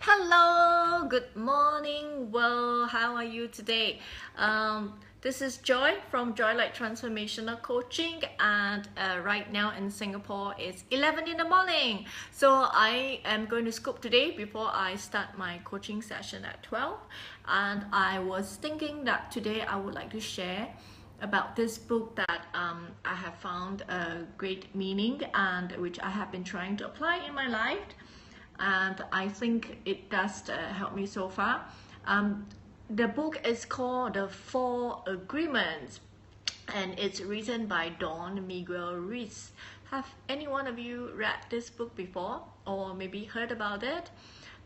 Hello, good morning. Well, how are you today? This is Joy from Joylight Transformational Coaching, and right now in Singapore it's 11 in the morning. So I am going to scoop today before I start my coaching session at 12. And I was thinking that today I would like to share about this book that I have found a great meaning and which I have been trying to apply in my life. And I think it does help me so far. The book is called The 4 Agreements, and it's written by Don Miguel Ruiz. Have any one of you read this book before or maybe heard about it?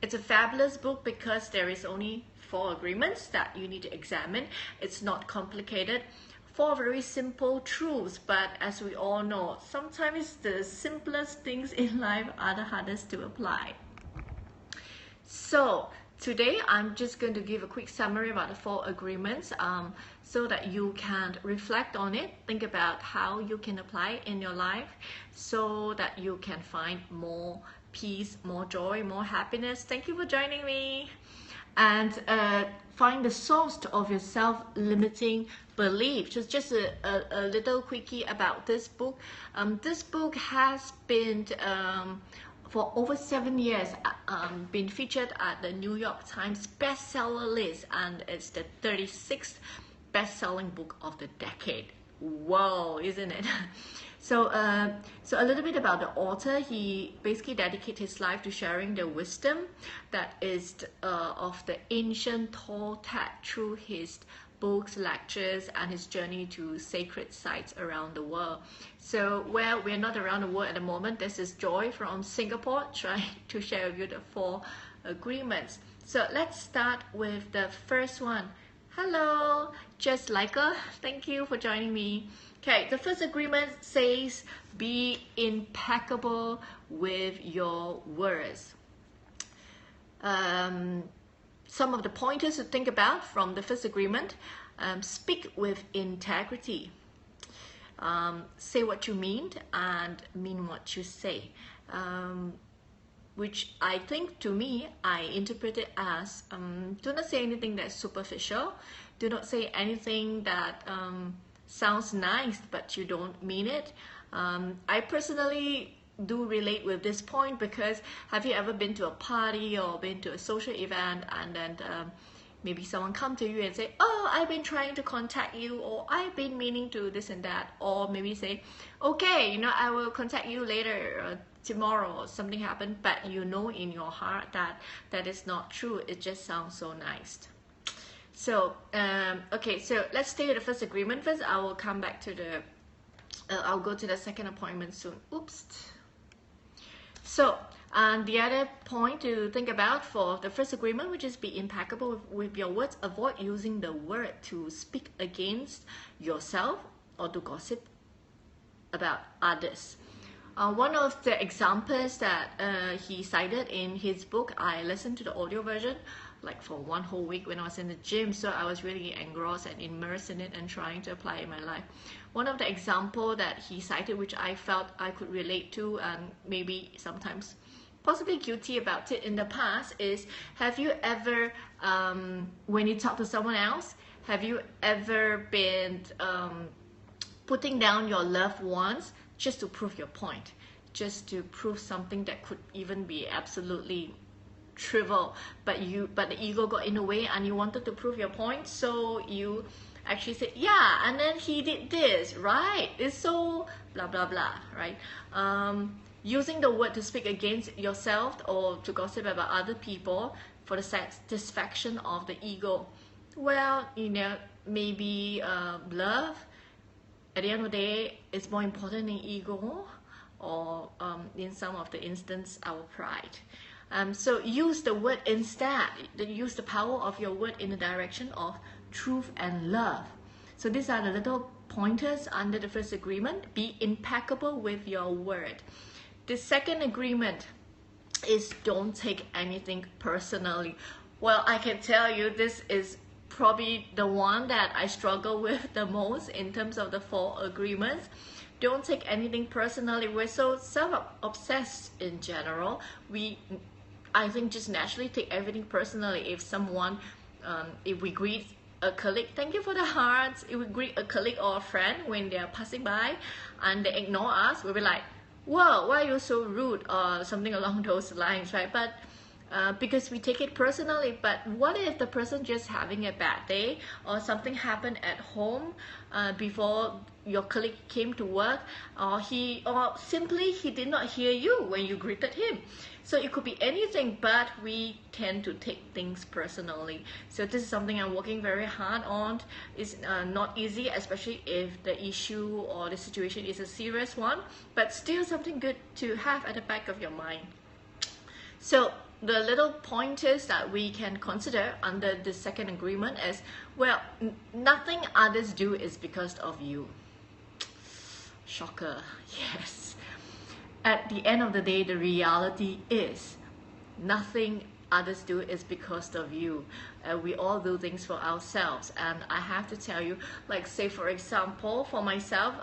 It's a fabulous book because there is only 4 agreements that you need to examine. It's not complicated. 4 very simple truths, but as we all know, sometimes the simplest things in life are the hardest to apply. So today I'm just going to give a quick summary about the 4 agreements so that you can reflect on it, think about how you can apply it in your life so that you can find more peace, more joy, more happiness. Thank you for joining me. And find the source of your self-limiting belief. Just a little quickie about this book. This book has been for over 7 years been featured at the New York Times bestseller list, and it's the 36th best-selling book of the decade. Whoa, isn't it? So a little bit about the author. He basically dedicated his life to sharing the wisdom that is of the ancient Toltec through his books, lectures, and his journey to sacred sites around the world. So where we're not around the world at the moment, this is Joy from Singapore trying to share with you the 4 agreements. So let's start with the first one. Hello, just like her. Thank you for joining me. Okay, the first agreement says be impeccable with your words. Some of the pointers to think about from the first agreement: speak with integrity. Say what you mean and mean what you say. Which I think, to me, I interpret it as do not say anything that's superficial. Do not say anything that sounds nice but you don't mean it. I personally do relate with this point because have you ever been to a party or been to a social event and then maybe someone come to you and say, oh, I've been trying to contact you, or I've been meaning to this and that, or maybe say, okay, you know, I will contact you later, tomorrow, or something happened, but you know in your heart that that is not true. It just sounds so nice. So okay, so let's stay with the first agreement first. I will come back to the I'll go to the second appointment soon. Oops. So the other point to think about for the first agreement, which is be impeccable with your words. Avoid using the word to speak against yourself or to gossip about others. One of the examples that he cited in his book, I listened to the audio version like for 1 whole week when I was in the gym, so I was really engrossed and immersed in it and trying to apply it in my life. One of the example that he cited, which I felt I could relate to and maybe sometimes possibly guilty about it in the past, is have you ever, when you talk to someone else, have you ever been putting down your loved ones just to prove your point, just to prove something that could even be absolutely trivial, but the ego got in the way and you wanted to prove your point, so you actually said, yeah, and then he did this, right? It's so blah blah blah, right? Using the word to speak against yourself or to gossip about other people for the satisfaction of the ego. Well, you know, maybe love at the end of the day is more important than ego, or in some of the instance, our pride. So use the word instead. Use the power of your word in the direction of truth and love. So these are the little pointers under the first agreement. Be impeccable with your word. The second agreement is don't take anything personally. Well, I can tell you this is probably the one that I struggle with the most in terms of the 4 agreements. Don't take anything personally. We're so self-obsessed in general. We I think just naturally take everything personally. If someone, if we greet a colleague, thank you for the hearts. If we greet a colleague or a friend when they are passing by and they ignore us, we'll be like, whoa, why are you so rude, or something along those lines, right? But because we take it personally. But what if the person just having a bad day, or something happened at home before your colleague came to work, or simply he did not hear you when you greeted him? So it could be anything, but we tend to take things personally. So this is something I'm working very hard on. It's not easy, especially if the issue or the situation is a serious one, but still something good to have at the back of your mind. So the little pointers that we can consider under the second agreement is, well, nothing others do is because of you. Shocker, yes. At the end of the day, the reality is nothing others do is because of you. We all do things for ourselves, and I have to tell you, like, say for example, for myself,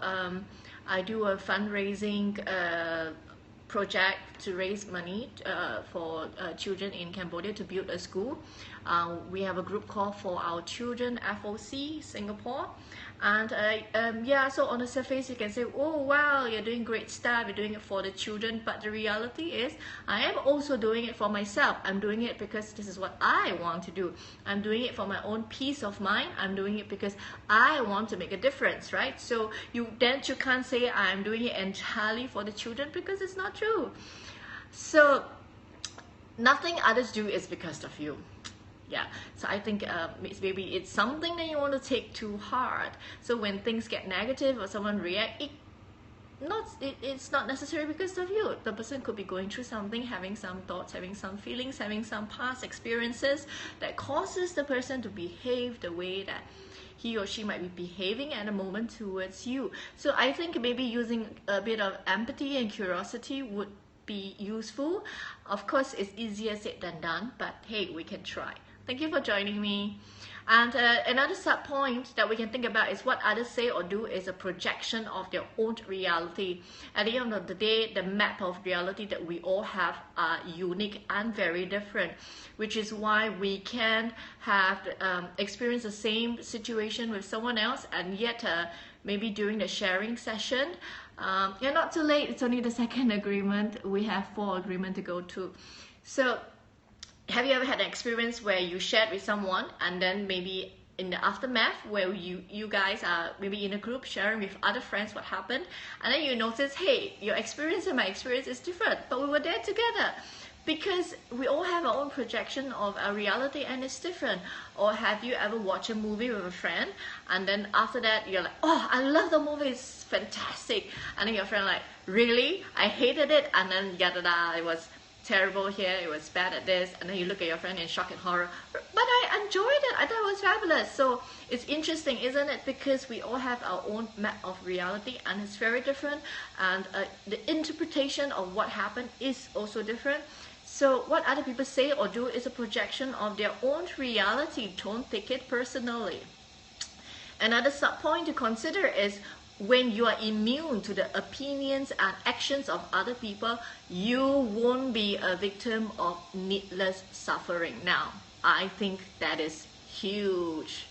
I do a fundraising project to raise money for children in Cambodia to build a school. We have a group called For Our Children, FOC, Singapore. And yeah, so on the surface you can say, oh wow, you're doing great stuff, you're doing it for the children, but the reality is I am also doing it for myself. I'm doing it because this is what I want to do. I'm doing it for my own peace of mind. I'm doing it because I want to make a difference, right? So you can't say I'm doing it entirely for the children, because it's not true. So nothing others do is because of you. Yeah, so I think maybe it's something that you want to take too hard. So when things get negative or someone react, it's not necessarily because of you. The person could be going through something, having some thoughts, having some feelings, having some past experiences that causes the person to behave the way that he or she might be behaving at the moment towards you. So I think maybe using a bit of empathy and curiosity would be useful. Of course, it's easier said than done, but hey, we can try. Thank you for joining me. And another sub point that we can think about is what others say or do is a projection of their own reality. At the end of the day, the map of reality that we all have are unique and very different, which is why we can have experienced the same situation with someone else, and yet maybe during the sharing session, you're not too late, it's only the second agreement. We have 4 agreements to go to. So have you ever had an experience where you shared with someone, and then maybe in the aftermath where you guys are maybe in a group sharing with other friends what happened, and then you notice, hey, your experience and my experience is different, but we were there together? Because we all have our own projection of our reality, and it's different. Or have you ever watched a movie with a friend, and then after that you're like, oh, I love the movie, it's fantastic, and then your friend like, really? I hated it, and then yada, it was terrible here, it was bad at this, and then you look at your friend in shock and horror, but I enjoyed it, I thought it was fabulous. So it's interesting, isn't it? Because we all have our own map of reality, and it's very different, and the interpretation of what happened is also different. So what other people say or do is a projection of their own reality. Don't take it personally. Another sub point to consider is, when you are immune to the opinions and actions of other people, you won't be a victim of needless suffering. Now, I think that is huge.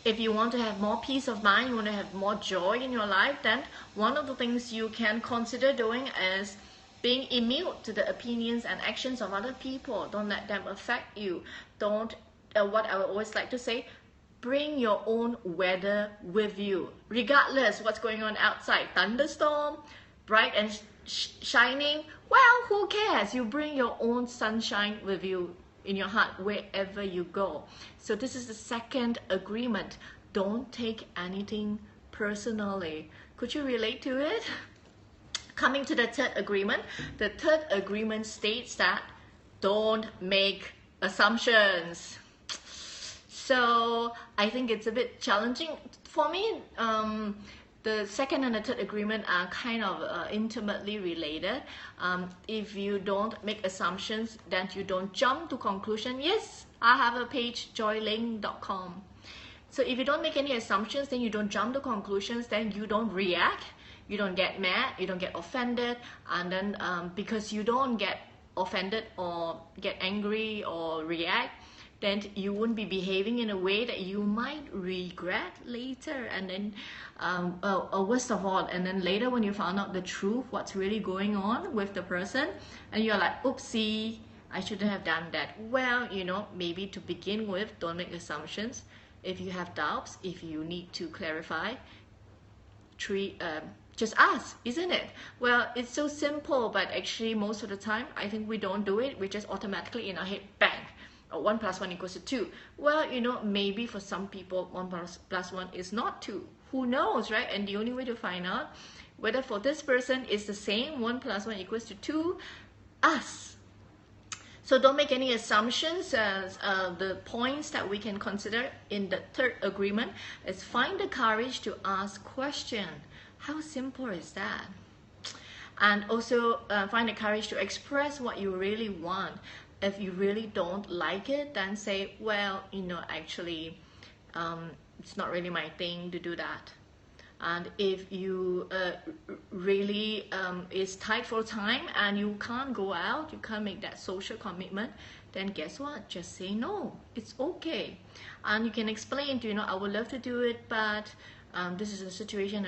If you want to have more peace of mind, you want to have more joy in your life, then one of the things you can consider doing is being immune to the opinions and actions of other people. Don't let them affect you. Don't, what I would always like to say, bring your own weather with you. Regardless what's going on outside, thunderstorm, bright and shining, well, who cares? You bring your own sunshine with you in your heart wherever you go. So this is the second agreement. Don't take anything personally. Could you relate to it? Coming to the third agreement, the third agreement states that don't make assumptions. So I think it's a bit challenging. For me, the second and the third agreement are kind of intimately related. If you don't make assumptions, then you don't jump to conclusion. Yes, I have a page, joylight.com. So if you don't make any assumptions, then you don't jump to conclusions, then you don't react, you don't get mad, you don't get offended, and then because you don't get offended or get angry or react, then you wouldn't be behaving in a way that you might regret later. And then worst of all, and then later when you found out the truth, what's really going on with the person, and you're like, oopsie, I shouldn't have done that. Well, you know, maybe to begin with, don't make assumptions. If you have doubts, if you need to clarify, just ask, isn't it? Well, it's so simple, but actually most of the time I think we don't do it. We just automatically in our head, bang, 1 + 1 = 2. Well, you know, maybe for some people 1 + 1 is not 2. Who knows, right? And the only way to find out whether for this person is the same, 1 + 1 = 2, ask. So don't make any assumptions. The points that we can consider in the third agreement is find the courage to ask questions. How simple is that? And also find the courage to express what you really want. If you really don't like it, then say, well, you know, actually, it's not really my thing to do that. And if you really is tight for time and you can't go out, you can't make that social commitment, then guess what? Just say no. It's okay. And you can explain to, you know, I would love to do it, but this is the situation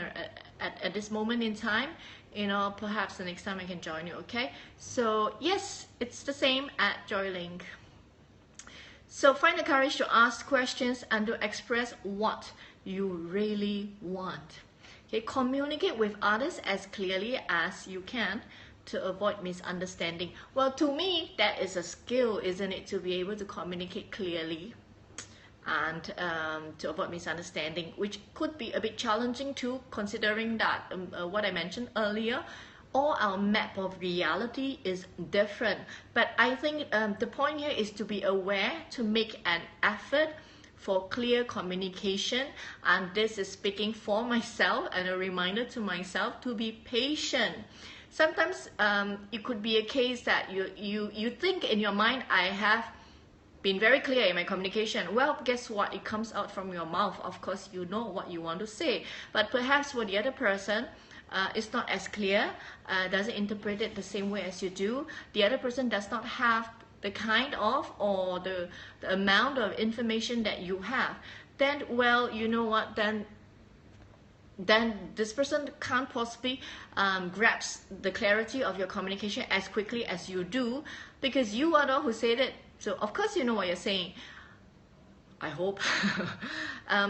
at this moment in time. You know, perhaps the next time I can join you, okay? So yes, it's the same at Joylight. So find the courage to ask questions and to express what you really want. Okay, communicate with others as clearly as you can to avoid misunderstanding. Well, to me, that is a skill, isn't it, to be able to communicate clearly and to avoid misunderstanding, which could be a bit challenging too, considering that what I mentioned earlier, all our map of reality is different. But I think the point here is to be aware, to make an effort for clear communication, and this is speaking for myself and a reminder to myself to be patient. Sometimes it could be a case that you think in your mind, I have been very clear in my communication. Well, guess what? It comes out from your mouth. Of course, you know what you want to say, but perhaps for the other person, it's not as clear, doesn't interpret it the same way as you do. The other person does not have the kind of or the amount of information that you have. Then, well, you know what? Then this person can't possibly grasp the clarity of your communication as quickly as you do, because you are the one who said it. So of course you know what you're saying, I hope.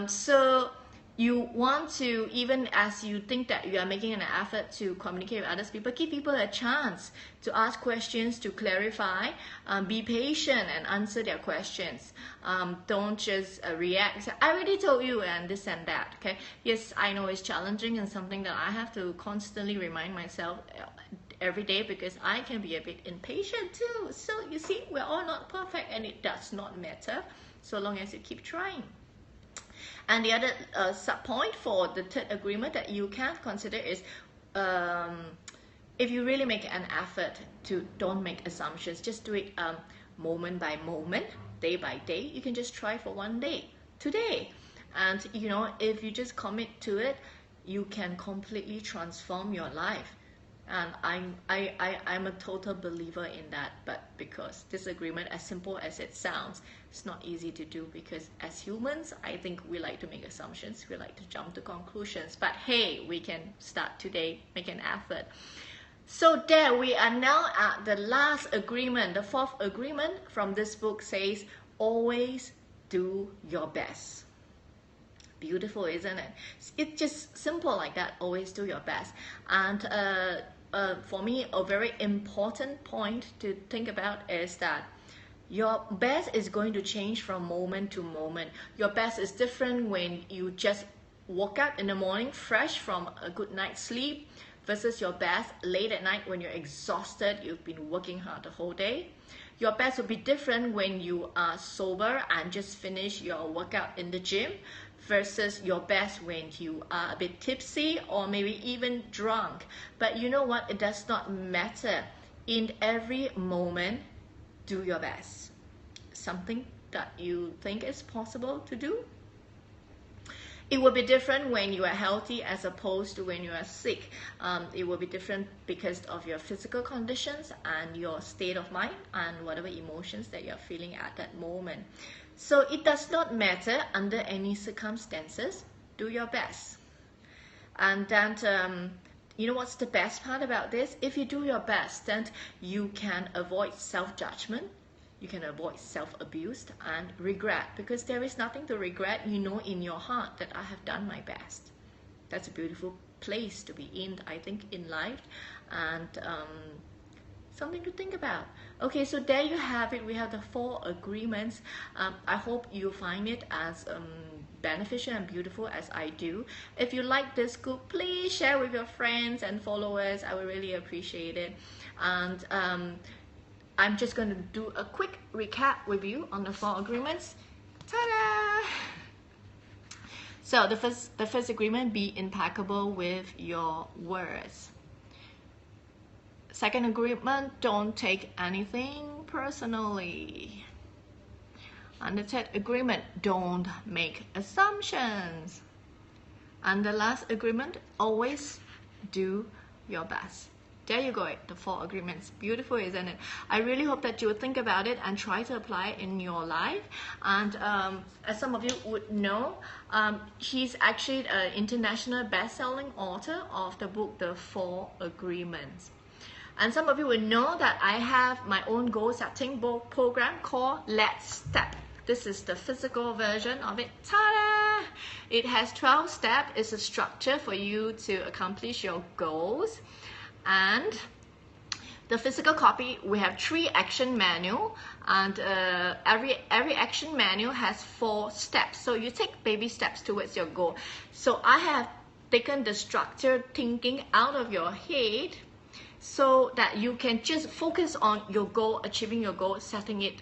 So you want to, even as you think that you are making an effort to communicate with others people, give people a chance to ask questions, to clarify, be patient and answer their questions. Don't just react, say, I already told you, and this and that, okay? Yes, I know it's challenging and something that I have to constantly remind myself every day, because I can be a bit impatient too. So you see, we're all not perfect, and it does not matter so long as you keep trying. And the other sub point for the third agreement that you can consider is if you really make an effort to don't make assumptions, just do it moment by moment, day by day. You can just try for 1 day, today, and you know, if you just commit to it, you can completely transform your life. And I'm a total believer in that. But because this agreement, as simple as it sounds, it's not easy to do, because as humans, I think we like to make assumptions, we like to jump to conclusions. But hey, we can start today, make an effort. So there we are now at the last agreement. The fourth agreement from this book says, always do your best. Beautiful, isn't it? It's just simple like that. Always do your best. And for me, a very important point to think about is that your best is going to change from moment to moment. Your best is different when you just woke up in the morning fresh from a good night's sleep versus your best late at night when you're exhausted, you've been working hard the whole day. Your best will be different when you are sober and just finish your workout in the gym versus your best when you are a bit tipsy or maybe even drunk. But you know what? It does not matter. In every moment, do your best. Something that you think is possible to do. It will be different when you are healthy as opposed to when you are sick. It will be different because of your physical conditions and your state of mind and whatever emotions that you're feeling at that moment. So it does not matter under any circumstances. Do your best. And then, you know what's the best part about this? If you do your best, then you can avoid self-judgment. You can avoid self-abuse and regret, because there is nothing to regret. You know in your heart that I have done my best. That's a beautiful place to be in, I think, in life, and something to think about. Okay, so there you have it. We have the 4 agreements. I hope you find it as beneficial and beautiful as I do. If you like this scoop, please share with your friends and followers. I would really appreciate it. And I'm just going to do a quick recap with you on the 4 agreements. Ta-da! So the first agreement, be impeccable with your words. Second agreement, don't take anything personally. And the third agreement, don't make assumptions. And the last agreement, always do your best. There you go, the 4 agreements. Beautiful, isn't it? I really hope that you will think about it and try to apply it in your life. And as some of you would know, he's actually an international best-selling author of the book, The 4 Agreements. And some of you will know that I have my own goal-setting program called Let's Step. This is the physical version of it. Ta-da! It has 12 steps. It's a structure for you to accomplish your goals. And the physical copy, we have 3 action manual, and every action manual has 4 steps. So you take baby steps towards your goal. So I have taken the structured thinking out of your head so that you can just focus on your goal, achieving your goal, setting it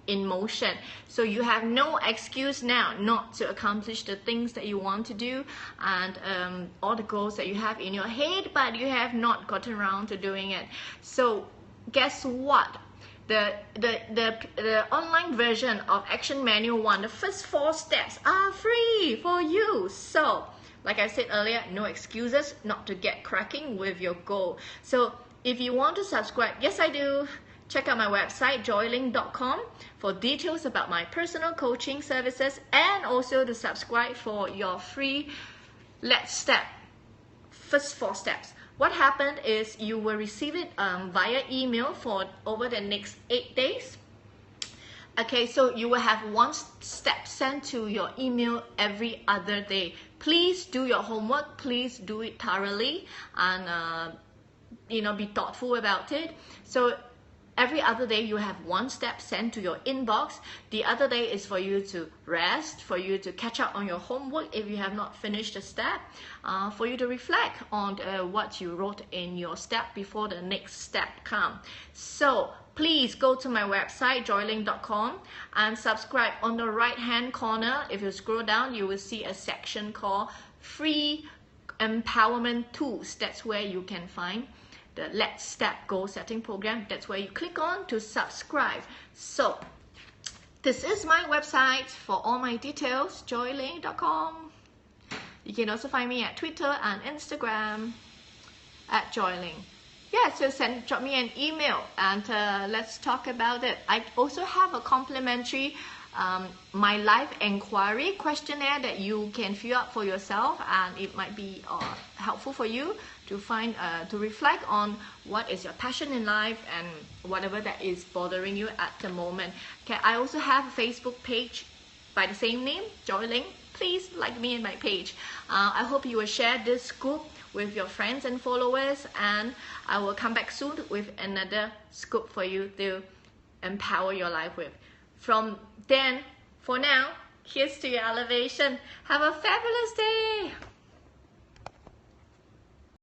in motion. So you have no excuse now not to accomplish the things that you want to do and all the goals that you have in your head, but you have not gotten around to doing it. So guess what? The online version of Action Manual 1, the first 4 steps are free for you. So like I said earlier, no excuses not to get cracking with your goal. So if you want to subscribe, yes I do, check out my website joyling.com for details about my personal coaching services, and also to subscribe for your free Let's Step, first 4 steps. What happened is you will receive it via email for over the next 8 days. Okay, so you will have 1 step sent to your email every other day. Please do your homework. Please do it thoroughly, and you know, be thoughtful about it. So every other day you have 1 step sent to your inbox. The other day is for you to rest, for you to catch up on your homework if you have not finished the step, for you to reflect on what you wrote in your step before the next step comes. So please go to my website joyling.com and subscribe. On the right hand corner, if you scroll down, you will see a section called Free Empowerment Tools. That's where you can find the Let's Step Goal Setting Program. That's where you click on to subscribe. So this is my website for all my details, joyling.com. You can also find me at Twitter and Instagram at Joyling. Yeah, so drop me an email and let's talk about it. I also have a complimentary my life inquiry questionnaire that you can fill out for yourself, and it might be helpful for you to find to reflect on what is your passion in life and whatever that is bothering you at the moment. Okay, I also have a Facebook page by the same name, Joyling. Please like me and my page. I hope you will share this scoop with your friends and followers, and I will come back soon with another scoop for you to empower your life with. From then, for now, here's to your elevation. Have a fabulous day.